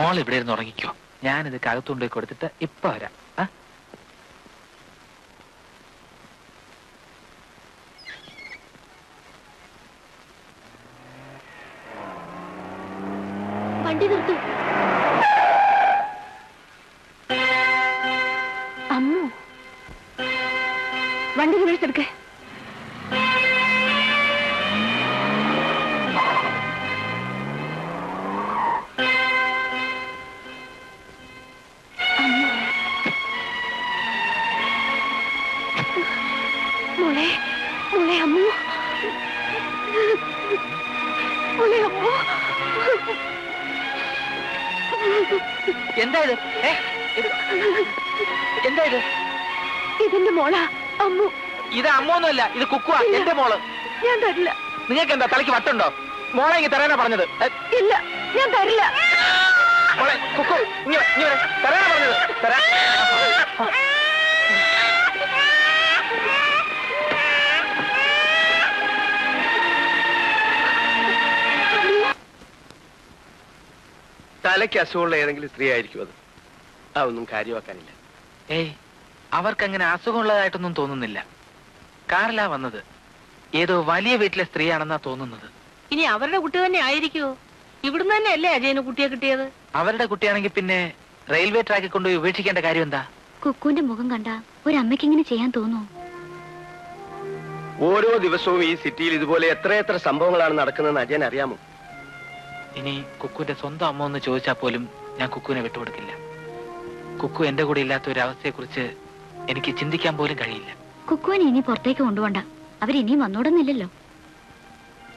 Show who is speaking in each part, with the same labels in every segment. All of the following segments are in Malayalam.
Speaker 1: മോൾ ഇവിടെ ഇരുന്ന് ഉറങ്ങിക്കോ. ഞാനിത് കകത്തുകൊണ്ടുപോയി കൊടുത്തിട്ട് ഇപ്പൊ വരാം.
Speaker 2: വണ്ടി നിർത്തൂ. അമ്മു, വണ്ടി റിവേഴ്സെടുക്കേ. മോളെ മോളെ അമ്മു, മോളെ അമ്മു.
Speaker 1: എന്താ ഇത്? എന്താ ഇത്?
Speaker 2: ഇതെന്റെ മോളാ അമ്മു.
Speaker 1: ഇത് അമ്മൊന്നുമല്ല, ഇത് കുക്കുവാ, എന്റെ മോള്.
Speaker 2: ഞാൻ തരില്ല.
Speaker 1: നിങ്ങൾക്ക് എന്താ തലയ്ക്ക് വട്ടുണ്ടോ? മോളെ ഇങ്ങനെ തരാനാ പറഞ്ഞത്.
Speaker 2: ഇല്ല, ഞാൻ തരില്ല.
Speaker 1: മോളെ കുക്കു, തരാനാ പറഞ്ഞത്. തരാ.
Speaker 3: തലയ്ക്ക് അസുഖമുള്ള ഏതെങ്കിലും സ്ത്രീ ആയിരിക്കും അത്. അതൊന്നും കാര്യമാക്കാനില്ല.
Speaker 1: ഏയ്, അവർക്കങ്ങനെ അസുഖമുള്ളതായിട്ടൊന്നും തോന്നുന്നില്ല. കാറിലാ വന്നത്. ഏതോ വലിയ വീട്ടിലെ സ്ത്രീയാണെന്നാ തോന്നുന്നത്.
Speaker 2: ഇനി അവരുടെ കുട്ടി തന്നെ ആയിരിക്കുമോ? ഇവിടുന്ന് തന്നെ അല്ലേ അജയന് കുട്ടിയെ കിട്ടിയത്?
Speaker 1: അവരുടെ കുട്ടിയാണെങ്കിൽ പിന്നെ റെയിൽവേ ട്രാക്കിൽ കൊണ്ടുപോയി ഉപേക്ഷിക്കേണ്ട കാര്യം എന്താ?
Speaker 4: കുക്കുവിന്റെ മുഖം കണ്ട ഒരമ്മയ്ക്ക് ഇങ്ങനെ ചെയ്യാൻ തോന്നുമോ?
Speaker 3: ഓരോ ദിവസവും ഈ സിറ്റിയിൽ ഇതുപോലെ എത്രയെത്ര സംഭവങ്ങളാണ് നടക്കുന്നതെന്ന് അജയൻ അറിയാമോ?
Speaker 1: ഇനി കുക്കുവിന്റെ സ്വന്തം അമ്മ ഒന്ന് ചോദിച്ചാൽ പോലും ഞാൻ കുക്കുവിനെ വിട്ടുകൊടുക്കില്ല. കുക്കു എന്റെ കൂടെ ഇല്ലാത്ത ഒരു അവസ്ഥയെ കുറിച്ച് എനിക്ക് ചിന്തിക്കാൻ പോലും കഴിയില്ല.
Speaker 4: കുക്കുവിനെ ഇനി പുറത്തേക്ക് കൊണ്ടുപോണ്ട. അവരിനിയും വന്നോടുന്നില്ലല്ലോ.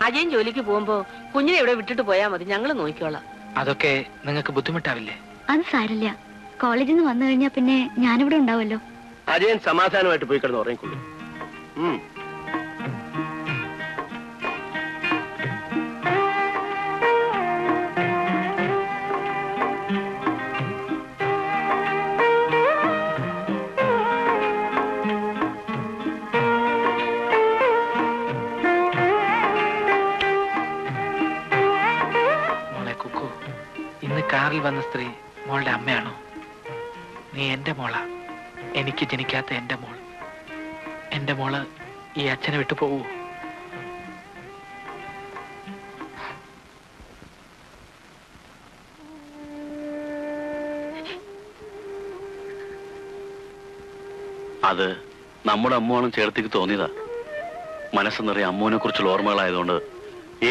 Speaker 2: അജയൻ ജോലിക്ക് പോകുമ്പോ കുഞ്ഞിനെ ഇവിടെ വിട്ടിട്ട് പോയാ മതി, ഞങ്ങള് നോക്കിക്കോളാം.
Speaker 1: അതൊക്കെ നിങ്ങൾക്ക് ബുദ്ധിമുട്ടാവില്ലേ?
Speaker 4: അത് സാരില്ല. കോളേജിൽ നിന്ന് വന്നു കഴിഞ്ഞാൽ പിന്നെ ഞാനിവിടെ ഉണ്ടാവല്ലോ.
Speaker 3: അജയൻ സമാധാനമായിട്ട് പോയി കിടന്ന് ഉറങ്ങിക്കൊള്ളു.
Speaker 1: കാറിൽ വന്ന സ്ത്രീ മോളുടെ അമ്മയാണോ? നീ എന്റെ മോളാ, എനിക്ക് ജനിക്കാത്ത എന്റെ മോൾ. എന്റെ മോള് ഈ അച്ഛനെ വിട്ടു പോവൂ?
Speaker 5: അത് നമ്മുടെ അമ്മുവാണെന്ന് ചേർത്തിക്ക് തോന്നിയതാ. മനസ്സ് നിറയെ അമ്മുവിനെ കുറിച്ചുള്ള ഓർമ്മകളായതുകൊണ്ട്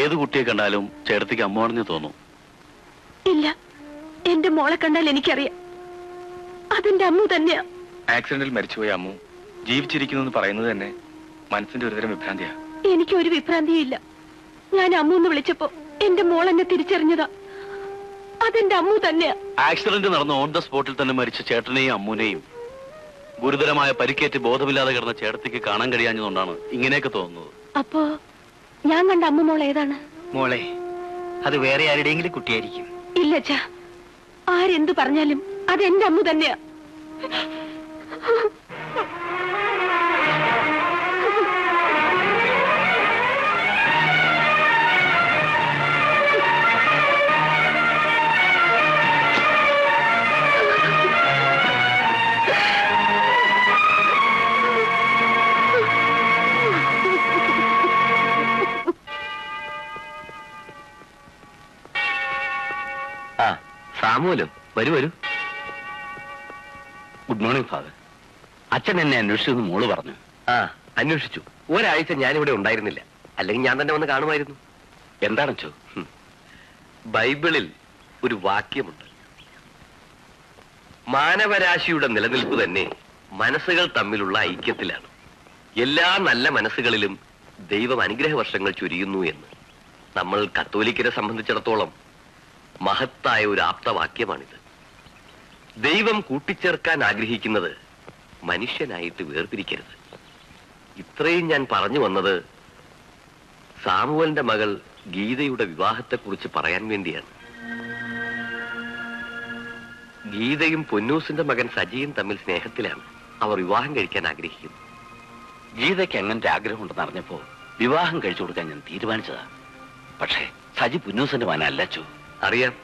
Speaker 5: ഏത് കുട്ടിയെ കണ്ടാലും ചേർത്തിക്ക് അമ്മുവാണെന്ന് തോന്നും.
Speaker 2: ഇല്ല, എന്റെ മോളെ കണ്ടാൽ എനിക്കറിയാം അതെന്റെ അമ്മു തന്നെയാ.
Speaker 6: ആക്സിഡന്റിൽ മരിച്ചുപോയ അമ്മു ജീവിച്ചിരിക്കുന്നു പറയുന്നത് തന്നെ മനസ്സിന്റെ ഒരുതരം വിഭ്രാന്തിയാ.
Speaker 2: എനിക്കൊരു വിഭ്രാന്തിയും ഇല്ല. ഞാൻ അമ്മു എന്ന് വിളിച്ചപ്പോ എന്റെ മോൾ എന്നെ തിരിച്ചറിഞ്ഞതാ. അതെന്റെ അമ്മു തന്നെയാ.
Speaker 5: ആക്സിഡന്റ് നടന്ന ഓൺ ദ സ്പോട്ടിൽ തന്നെ മരിച്ച ചേട്ടനെയും അമ്മുനെയും ഗുരുതരമായ പരിക്കേറ്റ് ബോധമില്ലാതെ കിടന്ന ചേട്ടത്തിക്ക് കാണാൻ കഴിയാഞ്ഞതുകൊണ്ടാണ് ഇങ്ങനെയൊക്കെ തോന്നുന്നത്.
Speaker 2: അപ്പോ ഞാൻ കണ്ട അമ്മു മോൾ ഏതാണ്?
Speaker 1: മോളെ, അത് വേറെ ആരുടെയെങ്കിലും കുട്ടിയായിരിക്കും.
Speaker 2: ഇല്ല അച്ഛാ, ആരെന്ത് പറഞ്ഞാലും അതെന്റെ അമ്മു തന്നെയാ.
Speaker 3: സാമുവലും വരൂ വരൂ.
Speaker 5: Good morning father. അച്ഛൻ എന്നെ അന്വേഷിച്ചു മോള് പറഞ്ഞു.
Speaker 3: അന്വേഷിച്ചു. ഒരാഴ്ച ഞാനിവിടെ ഉണ്ടായിരുന്നില്ല, അല്ലെങ്കിൽ ഞാൻ തന്നെ വന്ന് കാണുമായിരുന്നു.
Speaker 5: എന്താണ് അച്ഛോ?
Speaker 3: ബൈബിളിൽ ഒരു വാക്യമുണ്ട്, മാനവരാശിയുടെ നിലനിൽപ്പ് തന്നെ മനസ്സുകൾ തമ്മിലുള്ള ഐക്യത്തിലാണ്. എല്ലാ നല്ല മനസ്സുകളിലും ദൈവം അനുഗ്രഹ വർഷങ്ങൾ ചൊരിയുന്നു എന്ന്. നമ്മൾ കത്തോലിക്കരെ സംബന്ധിച്ചിടത്തോളം മഹത്തായ ഒരു ആപ്തവാക്യമാണിത്. ദൈവം കൂട്ടിച്ചേർക്കാൻ ആഗ്രഹിക്കുന്നത് മനുഷ്യനായിട്ട് വേർപിരിക്കരുത്. ഇത്രയും ഞാൻ പറഞ്ഞു വന്നത് സാമുവലിന്റെ മകൾ ഗീതയുടെ വിവാഹത്തെക്കുറിച്ച് പറയാൻ വേണ്ടിയാണ്. ഗീതയും പൊന്നൂസിന്റെ മകൻ സജിയും തമ്മിൽ സ്നേഹത്തിലാണ്. അവർ വിവാഹം കഴിക്കാൻ ആഗ്രഹിക്കുന്നു.
Speaker 5: ഗീതയ്ക്ക് അങ്ങനത്തെ ആഗ്രഹമുണ്ടെന്ന് അറിഞ്ഞപ്പോ വിവാഹം കഴിച്ചു കൊടുക്കാൻ ഞാൻ തീരുമാനിച്ചതാ. പക്ഷേ സജി പുന്നൂസിന്റെ മകനല്ല അച്ചോ.
Speaker 3: അറിയാം.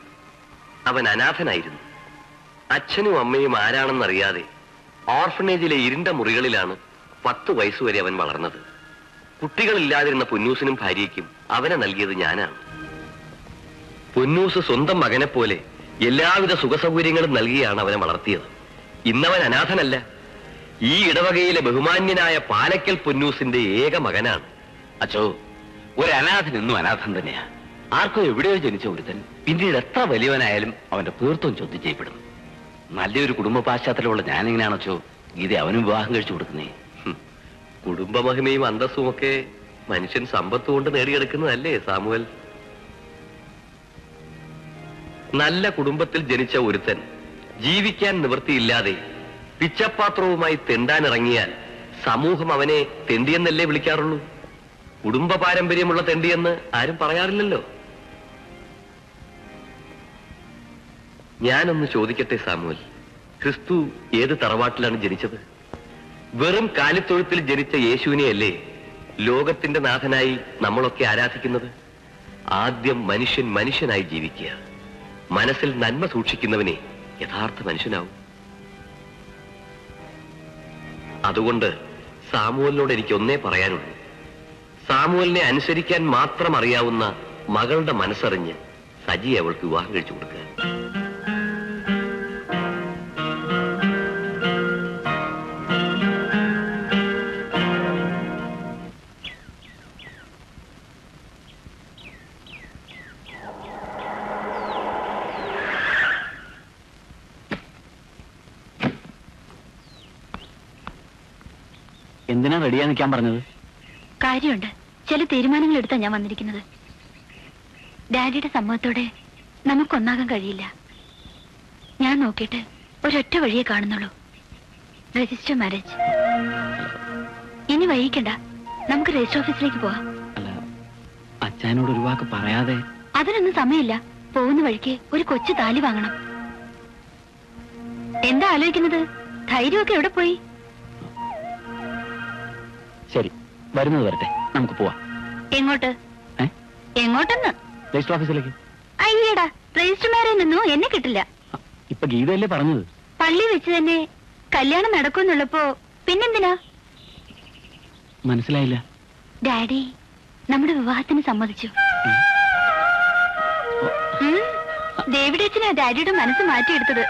Speaker 3: അവൻ അനാഥനായിരുന്നു. അച്ഛനും അമ്മയും ആരാണെന്നറിയാതെ ഓർഫനേജിലെ ഇരുണ്ട മുറികളിലാണ് 10 വയസ്സുവരെ അവൻ വളർന്നത്. കുട്ടികളില്ലാതിരുന്ന പൊന്നൂസിനും ഭാര്യയ്ക്കും അവനെ നൽകിയത് ഞാനാണ്. പൊന്നൂസ് സ്വന്തം മകനെ പോലെ എല്ലാവിധ സുഖസൗകര്യങ്ങളും നൽകിയാണ് അവനെ വളർത്തിയത്. ഇന്നവൻ അനാഥനല്ല. ഈ ഇടവകയിലെ ബഹുമാന്യനായ പാലക്കൽ പൊന്നൂസിന്റെ ഏക മകനാണ്.
Speaker 7: അച്ചോ, ഒരു അനാഥൻ എന്നും അനാഥൻ തന്നെയാ. ആർക്കോ എവിടെയോ ജനിച്ച ഒരുത്തൻ പിന്നീട് എത്ര വലിയവനായാലും അവന്റെ തീർത്ഥവും ചോദ്യം ചെയ്യപ്പെടുന്നു. നല്ലൊരു കുടുംബ പാശ്ചാത്തലമുള്ള ഞാനെങ്ങനെയാണോ ഗീത അവനും വിവാഹം കഴിച്ചു കൊടുക്കുന്നേ?
Speaker 3: കുടുംബമഹിമയും അന്തസ്സും ഒക്കെ മനുഷ്യൻ സമ്പത്ത് കൊണ്ട് നേടിയെടുക്കുന്നതല്ലേ സാമുവൽ? നല്ല കുടുംബത്തിൽ ജനിച്ച ഒരുത്തൻ ജീവിക്കാൻ നിവൃത്തിയില്ലാതെ പിച്ചപ്പാത്രവുമായി തെണ്ടാനിറങ്ങിയാൽ സമൂഹം അവനെ തെണ്ടിയെന്നല്ലേ വിളിക്കാറുള്ളൂ. കുടുംബ പാരമ്പര്യമുള്ള തെണ്ടിയെന്ന് ആരും പറയാറില്ലല്ലോ. ഞാനൊന്ന് ചോദിക്കട്ടെ സാമുവൽ, ക്രിസ്തു ഏത് തറവാട്ടിലാണ് ജനിച്ചത്? വെറും കാലിത്തൊഴുത്തിൽ ജനിച്ച യേശുവിനെയല്ലേ ലോകത്തിന്റെ നാഥനായി നമ്മളൊക്കെ ആരാധിക്കുന്നത്? ആദ്യം മനുഷ്യൻ മനുഷ്യനായി ജീവിക്കുക. മനസ്സിൽ നന്മ സൂക്ഷിക്കുന്നവനെ യഥാർത്ഥ മനുഷ്യനാവും. അതുകൊണ്ട് സാമുവലിനോട് എനിക്ക് ഒന്നേ പറയാനുള്ളൂ. സാമുവലിനെ അനുസരിക്കാൻ മാത്രം അറിയാവുന്ന മകളുടെ മനസ്സറിഞ്ഞ് സജിയെ അവൾക്ക് വിവാഹം കഴിച്ചു കൊടുക്കുക.
Speaker 7: എന്തിനാ റെഡിയാ നിൽക്കാൻ പറഞ്ഞത്?
Speaker 4: കാര്യമുണ്ട്. ചില തീരുമാനങ്ങൾ എടുത്താ ഞാൻ വന്നിരിക്കുന്നത്. ഡാഡിയുടെ സമ്മതത്തോടെ നമുക്കൊന്നാകാൻ കഴിയില്ല. ഞാൻ നോക്കിയിട്ട് ഒരൊറ്റ വഴിയെ കാണുന്നുള്ളൂ, രജിസ്റ്റർ മാരേജ്. ഇനി വൈകിക്കണ്ട, നമുക്ക് രജിസ്റ്റർ ഓഫീസിലേക്ക് പോവാം.
Speaker 7: അല്ല, അച്ഛനോട് ഒരു വാക്ക് പറയാതെ.
Speaker 4: അതിനൊന്നും സമയമില്ല. പോകുന്ന വഴിക്ക് ഒരു കൊച്ചു താലി വാങ്ങണം. എന്താ ആലോചിക്കുന്നത്? ധൈര്യമൊക്കെ എവിടെ പോയി?
Speaker 7: ശരി, വരുന്നത് വരട്ടെ, നമുക്ക് പോവാം.
Speaker 4: എങ്ങോട്ട്? എങ്ങോട്ടെന്ന്?
Speaker 7: രജിസ്റ്റർ ഓഫീസിലേക്ക്.
Speaker 4: അയ്യടാ, രജിസ്റ്റർ മാരേജ് ഒന്നും എന്നെ കിട്ടില്ല.
Speaker 7: ഇപ്പൊ ഗീതയല്ലേ പറഞ്ഞത്?
Speaker 4: പള്ളി വെച്ച് തന്നെ കല്യാണം നടക്കുന്നുള്ളപ്പോ പിന്നെന്തിനാ?
Speaker 7: മനസ്സിലായില്ല.
Speaker 4: ഡാഡി നമ്മുടെ വിവാഹത്തിന് സമ്മതിച്ചു. ഡേവിഡച്ചനാ ഡാഡിയുടെ മനസ്സ് മാറ്റിയെടുത്തത്.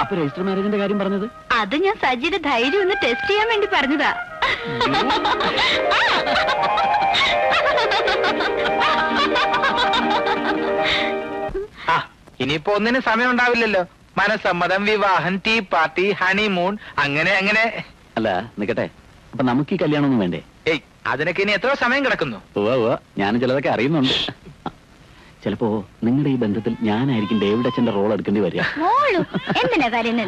Speaker 7: അപ്പൊ രജിസ്റ്റർ മാരേജിന്റെ കാര്യം പറഞ്ഞത്?
Speaker 4: അത് ഞാൻ സജിയുടെ ധൈര്യം ഒന്ന് ടെസ്റ്റ് ചെയ്യാൻ വേണ്ടി പറഞ്ഞതാ.
Speaker 1: ഇനിയിപ്പോ ഒന്നിനും സമയം ഉണ്ടാവില്ലല്ലോ. മനസ്സമ്മതം, വിവാഹം, ടീ പാർട്ടി, ഹണിമൂൺ, അങ്ങനെ അങ്ങനെ.
Speaker 7: അല്ല, നിക്കട്ടെ, അപ്പൊ നമുക്ക് ഈ കല്യാണം ഒന്നും വേണ്ടേ?
Speaker 1: ഏയ്, അതിനൊക്കെ ഇനി എത്ര സമയം കിടക്കുന്നു?
Speaker 7: ഞാനും ചിലതൊക്കെ അറിയുന്നുണ്ട്. ചിലപ്പോ നിങ്ങളുടെ ഈ ബന്ധത്തിൽ ഞാനായിരിക്കും ഡേവിഡ് അച്ഛന്റെ റോൾ എടുക്കേണ്ടി വരിക.
Speaker 4: എന്തിനാ കാര്യം?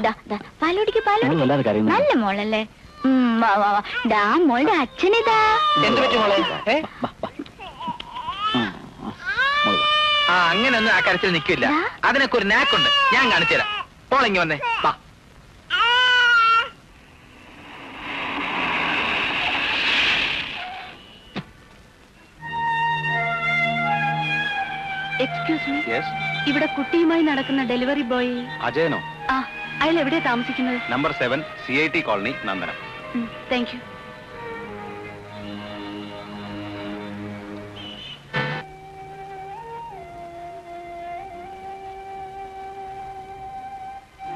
Speaker 7: വല്ലാതെ കാര്യം.
Speaker 4: നല്ല മോളല്ലേ? മോളുടെ അച്ഛനിതാ.
Speaker 1: എന്ത് പറ്റി മോളെ? അങ്ങനൊന്നും ആ കരച്ചിൽ നിൽക്കില്ല. അതിനൊക്കെ ഒരു നാക്കുണ്ട്, ഞാൻ കാണിച്ചു തരാം. പോളെങ്കി വന്നേ.
Speaker 2: എക്സ്ക്യൂസ് മീ, ഇവിടെ കുട്ടിയുമായി നടക്കുന്ന ഡെലിവറി ബോയ്
Speaker 6: അജയനോ?
Speaker 2: ആ, അയാൾ എവിടെയാ താമസിക്കുന്നത്?
Speaker 6: Number 7 CIT colony, Nandanam.
Speaker 2: Thank you.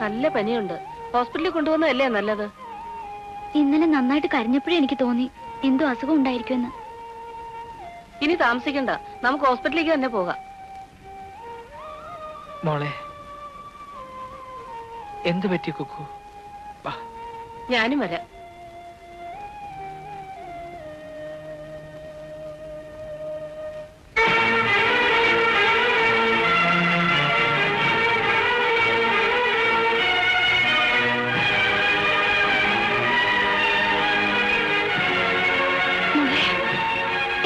Speaker 2: നല്ല പനിയുണ്ട്. ഹോസ്പിറ്റലിൽ കൊണ്ടുവന്നതല്ലേ നല്ലത്.
Speaker 4: ഇന്നലെ നന്നായിട്ട് കരഞ്ഞപ്പോഴേ എനിക്ക് തോന്നി എന്തോ അസുഖം ഉണ്ടായിരിക്കുമെന്ന്.
Speaker 2: ഇനി താമസിക്കണ്ട, നമുക്ക് ഹോസ്പിറ്റലിലേക്ക് തന്നെ പോകാം.
Speaker 1: മോളെ, എന്ത് പറ്റി കുക്കു?
Speaker 2: ഞാനും വരാം.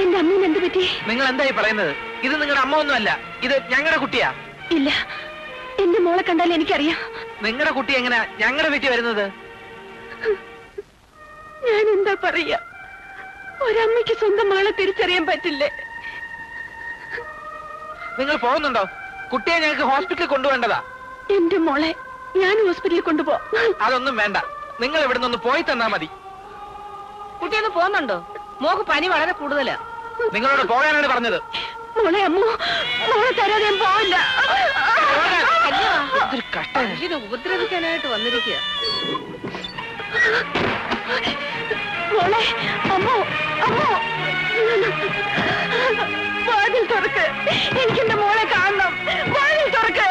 Speaker 4: എന്റെ അമ്മൂന് എന്ത് പറ്റി?
Speaker 1: നിങ്ങൾ എന്തായി പറയുന്നത്? ഇത് നിങ്ങളുടെ അമ്മ ഒന്നുമല്ല, ഇത് ഞങ്ങളുടെ കുട്ടിയാ.
Speaker 2: ഇല്ല, എന്റെ മോളെ കണ്ടാൽ എനിക്കറിയാം.
Speaker 1: നിങ്ങളുടെ കുട്ടി എങ്ങനെയാ ഞങ്ങളുടെ വീട്ടിൽ വരുന്നത്?
Speaker 2: ഞാൻ എന്താ പറയാ? ഒരമ്മയ്ക്ക് സ്വന്തം മകളെ തിരിച്ചറിയാൻ പറ്റില്ലേ?
Speaker 1: നിങ്ങൾ പോകുന്നുണ്ടോ? കുട്ടിയെ ഞങ്ങൾക്ക് ഹോസ്പിറ്റലിൽ കൊണ്ടുപോകേണ്ടതാ.
Speaker 2: എന്റെ മോളെ ഞാൻ ഹോസ്പിറ്റലിൽ കൊണ്ടുപോ.
Speaker 1: അതൊന്നും വേണ്ട, നിങ്ങൾ ഇവിടെ നിന്ന് പോയി തന്നാ മതി.
Speaker 8: കുട്ടിയൊന്ന് പോകുന്നുണ്ടോ? മോക്ക് പനി വളരെ കൂടുതലാ.
Speaker 1: നിങ്ങളോട് പോകാനാണ് പറഞ്ഞത്.
Speaker 2: മോളെ അമ്മു, മോളെ തരാതെ ഞാൻ പോവില്ല.
Speaker 8: മനുഷ്യനെ ഉപദ്രവിക്കാനായിട്ട് വന്നിരിക്കുക.
Speaker 2: മോളെ അമ്മു, അമ്മു വാതിൽ തുറക്ക്. എനിക്കെന്റെ മോളെ കാണണം. വാതിൽ തുറക്ക്.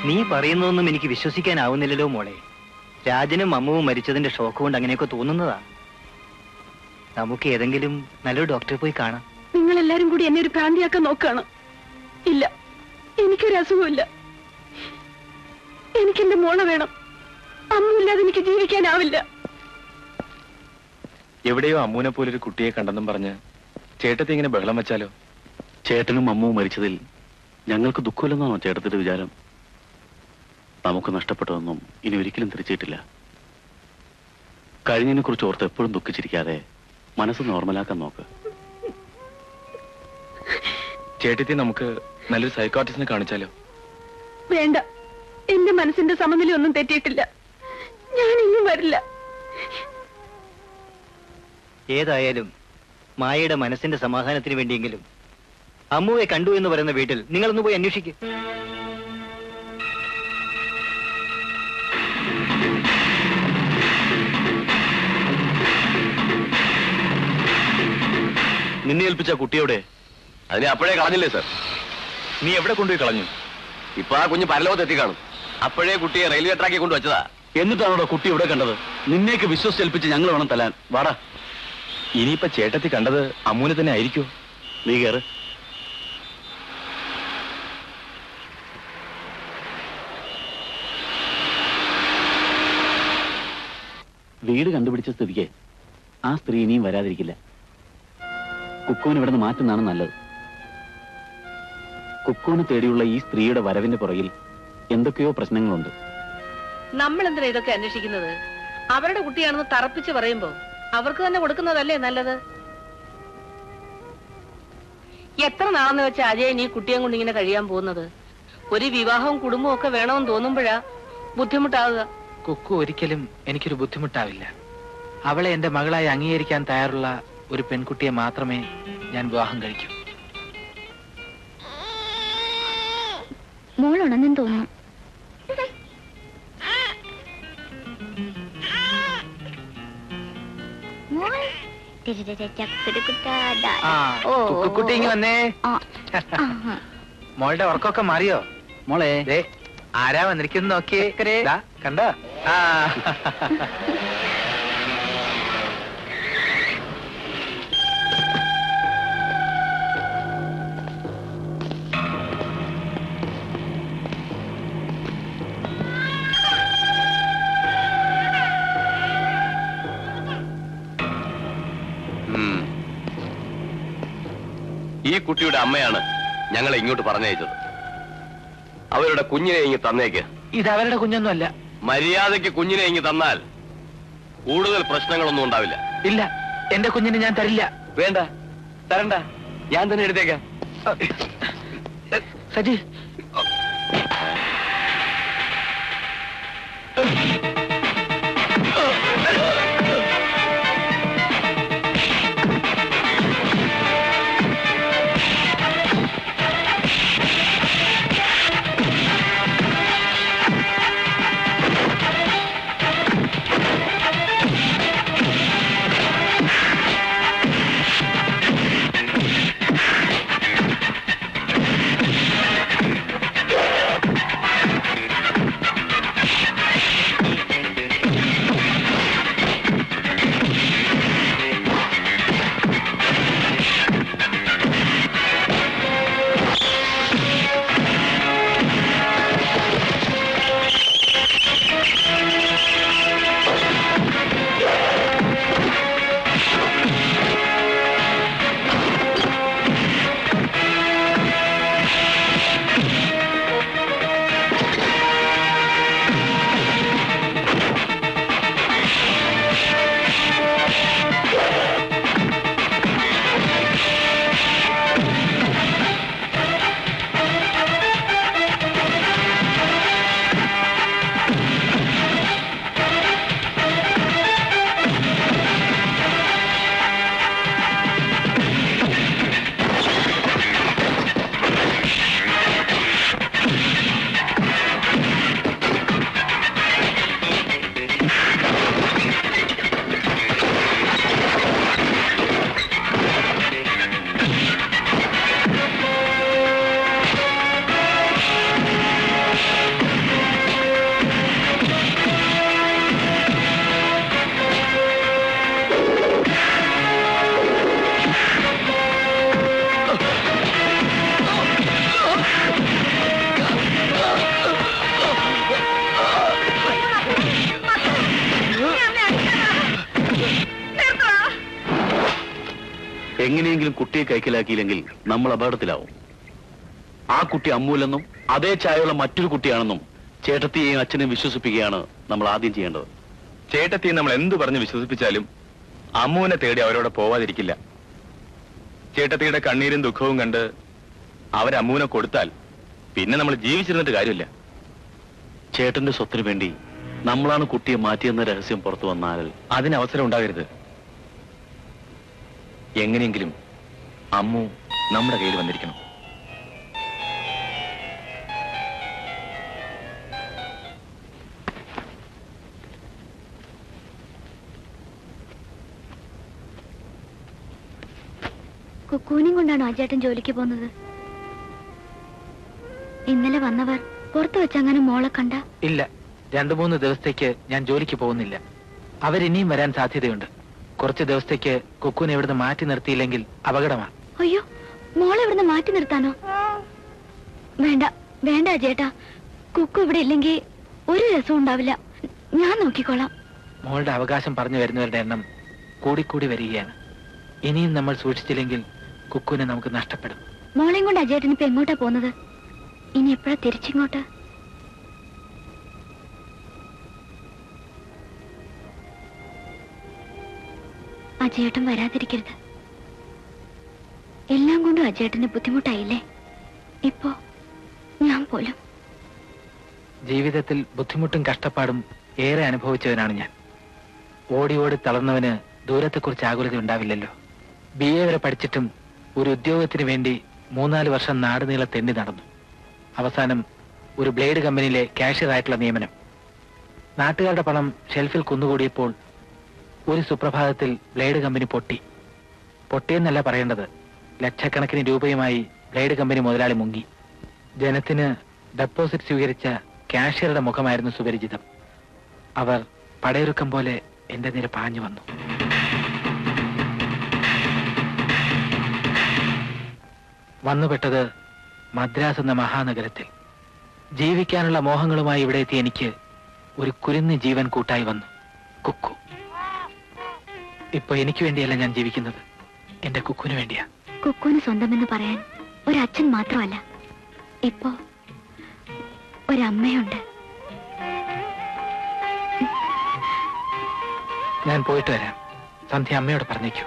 Speaker 9: നീ പറയുന്നതൊന്നും എനിക്ക് വിശ്വസിക്കാനാവുന്നില്ലല്ലോ മോളെ. രാജനും അമ്മുവും മരിച്ചതിന്റെ ഷോക്ക് കൊണ്ട് അങ്ങനെയൊക്കെ തോന്നുന്നതാ. നമുക്ക് ഏതെങ്കിലും നല്ലൊരു ഡോക്ടറെ പോയി കാണാം.
Speaker 2: നിങ്ങൾ എല്ലാരും കൂടി എന്നെ ഒരു ഭ്രാന്തിയാക്കാൻ നോക്കാണ്. ഇല്ല, എനിക്കൊരു അസുഖമില്ല. എനിക്കെന്റെ മോളെ വേണം. അമ്മുമില്ലാതെ എനിക്ക് ജീവിക്കാനാവില്ല.
Speaker 6: എവിടെയോ അമ്മൂനെ പോലൊരു കുട്ടിയെ കണ്ടെന്നും പറഞ്ഞ് ചേട്ടത്തി ഇങ്ങനെ ബഹളം വെച്ചാലോ?
Speaker 5: ചേട്ടനും അമ്മുവും മരിച്ചതിൽ ഞങ്ങൾക്ക് ദുഃഖമില്ലെന്നാണോ ചേട്ടത്തിന്റെ വിചാരം? നമുക്ക് നഷ്ടപ്പെട്ടതൊന്നും ഇനി ഒരിക്കലും തിരിച്ചിട്ടില്ല. കഴിഞ്ഞതിനെ കുറിച്ച് ഓർത്ത് എപ്പോഴും ദുഃഖിച്ചിരിക്കാതെ മനസ്സ് നോർമലാക്കാൻ നോക്ക്.
Speaker 6: ചേട്ടത്തി നമുക്ക് നല്ലൊരു സൈക്കോട്ടിസ്റ്റിനെ കാണിച്ചാലോ?
Speaker 2: വേണ്ട, എന്റെ മനസ്സിന്റെ സമനില ഒന്നും തെറ്റിയിട്ടില്ല. ഞാൻ ഇനിയും വരില്ല.
Speaker 9: ഏതായാലും മായയുടെ മനസ്സിന്റെ സമാധാനത്തിന് വേണ്ടിയെങ്കിലും അമ്മുവെ കണ്ടു എന്ന് പറയുന്ന വീട്ടിൽ നിങ്ങളൊന്ന് പോയി അന്വേഷിക്കും.
Speaker 5: നിന്നെ ഏൽപ്പിച്ച കുട്ടിയോടെ?
Speaker 3: അതിനെ അപ്പോഴേ കളഞ്ഞില്ലേ സാർ?
Speaker 6: നീ എവിടെ കൊണ്ടുപോയി കളഞ്ഞു?
Speaker 3: ഇപ്പൊ ആ കുഞ്ഞ് പരലോകത്ത് എത്തിക്കാണും. അപ്പോഴേ കുട്ടിയെ റെയിൽവേ ട്രാക്കിൽ കൊണ്ടുവച്ചതാ.
Speaker 5: എന്നിട്ടാണോ കുട്ടി ഇവിടെ കണ്ടത്? നിന്നേക്ക് വിശ്വസിച്ചേൽപ്പിച്ച് ഞങ്ങൾ വേണം തല്ലാൻ. വാടാ.
Speaker 6: ഇനിയിപ്പൊ ചേട്ടത്തി കണ്ടത് അമ്മൂനെ തന്നെ ആയിരിക്കുമോ?
Speaker 5: നീ കേറ്. വീട് കണ്ടുപിടിച്ച സ്ഥിതിക്ക് ആ സ്ത്രീ ഇനിയും വരാതിരിക്കില്ല. കുക്കുവിന് ഇവിടുന്ന് മാറ്റുന്നതാണ് നല്ലത്. കുക്കുവിനെ തേടിയുള്ള ഈ സ്ത്രീയുടെ വരവിന്റെ പുറകിൽ എന്തൊക്കെയോ പ്രശ്നങ്ങളുണ്ട്.
Speaker 8: നമ്മൾ എന്തിനാ ഇതൊക്കെ അന്വേഷിക്കുന്നത്? അവരുടെ കുട്ടിയാണെന്ന് തറപ്പിച്ച് പറയുമ്പോ അവർക്ക് തന്നെ കൊടുക്കുന്നതല്ലേ നല്ലത്? എത്ര നാളെന്ന് വെച്ച അജയൻ ഈ കുട്ടിയെ കൊണ്ട് ഇങ്ങനെ കഴിയാൻ പോകുന്നത്? ഒരു വിവാഹവും കുടുംബവും ഒക്കെ വേണമെന്ന് തോന്നുമ്പോഴാ ബുദ്ധിമുട്ടാവുക.
Speaker 1: കുക്കു ഒരിക്കലും എനിക്കൊരു ബുദ്ധിമുട്ടാവില്ല. അവളെ എന്റെ മകളായി അംഗീകരിക്കാൻ തയ്യാറുള്ള ഒരു പെൺകുട്ടിയെ മാത്രമേ ഞാൻ വിവാഹം കഴിക്കൂ.
Speaker 4: മോളുണെന്നും തോന്നുന്നു.
Speaker 1: കുക്കുട്ടി ഇങ്ങ് വന്നേ. മോളുടെ ഉറക്കമൊക്കെ മാറിയോ?
Speaker 9: മോളെ
Speaker 1: ദേ ആരാ വന്നിരിക്കുന്നു നോക്കിയേ. ദാ, കണ്ടോ? ആ
Speaker 3: ഈ കുട്ടിയുടെ അമ്മയാണ് ഞങ്ങളെ ഇങ്ങോട്ട് പറഞ്ഞയച്ചത്. അവരുടെ കുഞ്ഞിനെ ഇങ്ങ് തന്നേക്ക്.
Speaker 1: ഇത് അവരുടെ കുഞ്ഞൊന്നുമല്ല.
Speaker 3: മര്യാദയ്ക്ക് കുഞ്ഞിനെ ഇങ്ങ് തന്നാൽ കൂടുതൽ പ്രശ്നങ്ങളൊന്നും ഉണ്ടാവില്ല.
Speaker 1: ഇല്ല, എന്റെ കുഞ്ഞിനെ ഞാൻ തരില്ല.
Speaker 3: വേണ്ട, തരണ്ട, ഞാൻ തന്നെ എടുത്തേക്കാം.
Speaker 1: സജി,
Speaker 5: എങ്ങനെയെങ്കിലും കുട്ടിയെ കൈക്കലാക്കിയില്ലെങ്കിൽ നമ്മൾ അപകടത്തിലാവും. ആ കുട്ടി അമ്മൂലെന്നും അതേ ചായയുള്ള മറ്റൊരു കുട്ടിയാണെന്നും ചേട്ടത്തിയെയും അച്ഛനെയും വിശ്വസിപ്പിക്കുകയാണ് നമ്മൾ ആദ്യം ചെയ്യേണ്ടത്.
Speaker 6: ചേട്ടത്തിയെ നമ്മൾ എന്തു പറഞ്ഞ് വിശ്വസിപ്പിച്ചാലും അമ്മുവിനെ തേടി അവരോട് പോവാതിരിക്കില്ല. ചേട്ടത്തിയുടെ കണ്ണീരും ദുഃഖവും കണ്ട് അവരമ്മൂനെ കൊടുത്താൽ പിന്നെ നമ്മൾ ജീവിച്ചിരുന്നിട്ട് കാര്യമില്ല.
Speaker 5: ചേട്ടന്റെ സ്വത്തിന് വേണ്ടി നമ്മളാണ് കുട്ടിയെ മാറ്റിയെന്ന രഹസ്യം പുറത്തു വന്നാൽ
Speaker 6: അതിന് അവസരം ഉണ്ടാകരുത്. എങ്ങനെയെങ്കിലും അമ്മു നമ്മുടെ കയ്യിൽ വന്നിരിക്കണം.
Speaker 4: കുക്കൂനെയും കൊണ്ടാണോ അജേട്ടൻ ജോലിക്ക് പോകുന്നത്? ഇന്നലെ വന്നവർ പുറത്തു വെച്ചങ്ങനെ മോളെ കണ്ട?
Speaker 1: ഇല്ല, 2-3 ദിവസത്തേക്ക് ഞാൻ ജോലിക്ക് പോകുന്നില്ല. അവരിനിയും വരാൻ സാധ്യതയുണ്ട്. കുറച്ച് ദിവസത്തേക്ക് കുക്കുനെ ഇവിടുന്ന് മാറ്റി നിർത്തിയില്ലെങ്കിൽ അപകടമാണ്.
Speaker 4: അയ്യോ, മോളെ ഇവിടുന്ന് മാറ്റി നിർത്താനോ? വേണ്ട വേണ്ട അജേട്ടാ, കുക്കു ഇവിടെ ഇല്ലെങ്കിൽ ഒരു രസവും ഉണ്ടാവില്ല. ഞാൻ നോക്കിക്കോളാം.
Speaker 1: മോളുടെ അവകാശം പറഞ്ഞു വരുന്നവരുടെ എണ്ണം കൂടിക്കൂടി വരികയാണ്. ഇനിയും നമ്മൾ സൂക്ഷിച്ചില്ലെങ്കിൽ കുക്കുനെ നമുക്ക് നഷ്ടപ്പെടും.
Speaker 4: മോളെയും കൊണ്ട് അജേട്ടൻ ഇപ്പൊ എങ്ങോട്ടാ പോകുന്നത്? ഇനി എപ്പോഴാ തിരിച്ചിങ്ങോട്ട്? അജേട്ടൻ വരാതിരിക്കരുത്. എല്ലാം കൊണ്ടും അജേട്ടന് ബുദ്ധിമുട്ടായില്ലേ? ഇപ്പോ ഞാൻ പോലും.
Speaker 1: ജീവിതത്തിൽ ബുദ്ധിമുട്ടും കഷ്ടപ്പാടും ഏറെ അനുഭവിച്ചവനാണ് ഞാൻ. ഓടി ഓടി തളർന്നവന് ദൂരത്തെക്കുറിച്ച് ആകുലത ഉണ്ടാവില്ലല്ലോ. BA വരെ പഠിച്ചിട്ടും ഒരു ഉദ്യോഗത്തിന് വേണ്ടി 3-4 വർഷം നാടുനീളെ തെണ്ടി നടന്നു. അവസാനം ഒരു ബ്ലേഡ് കമ്പനിയിലെ കാഷ്യറായിട്ടുള്ള നിയമനം. നാട്ടുകാരുടെ പണം ഷെൽഫിൽ കുന്നുകൂടിയപ്പോൾ ഒരു സുപ്രഭാതത്തിൽ ബ്ലേഡ് കമ്പനി പൊട്ടിയെന്നല്ല പറയേണ്ടത്, ലക്ഷക്കണക്കിന് രൂപയുമായി ബ്ലേഡ് കമ്പനി മുതലാളി മുങ്ങി. ജനത്തിന് ഡെപ്പോസിറ്റ് സ്വീകരിച്ച കാഷ്യറുടെ മുഖമായിരുന്നു സുപരിചിതം. അവർ പടയൊരുക്കം പോലെ എന്റെ നേരെ പാഞ്ഞു വന്നു. വന്നുപെട്ടത് മദ്രാസ് എന്ന മഹാനഗരത്തിൽ. ജീവിക്കാനുള്ള മോഹങ്ങളുമായി ഇവിടെ എത്തി എനിക്ക് ഒരു കുരുന്ന് ജീവൻ കൂട്ടായി വന്നു, കുക്കു. ഇപ്പൊ എനിക്ക് വേണ്ടിയല്ല ഞാൻ ജീവിക്കുന്നത്, എന്റെ കുക്കുവിന് വേണ്ടിയാ.
Speaker 4: കുക്കുവിന് സ്വന്തമെന്ന് പറയാൻ ഒരച്ഛൻ മാത്രമല്ല, ഇപ്പോ ഒരമ്മയുണ്ട്.
Speaker 1: ഞാൻ പോയിട്ട് വരാം. സന്ധ്യ അമ്മയോട് പറഞ്ഞേക്കൂ.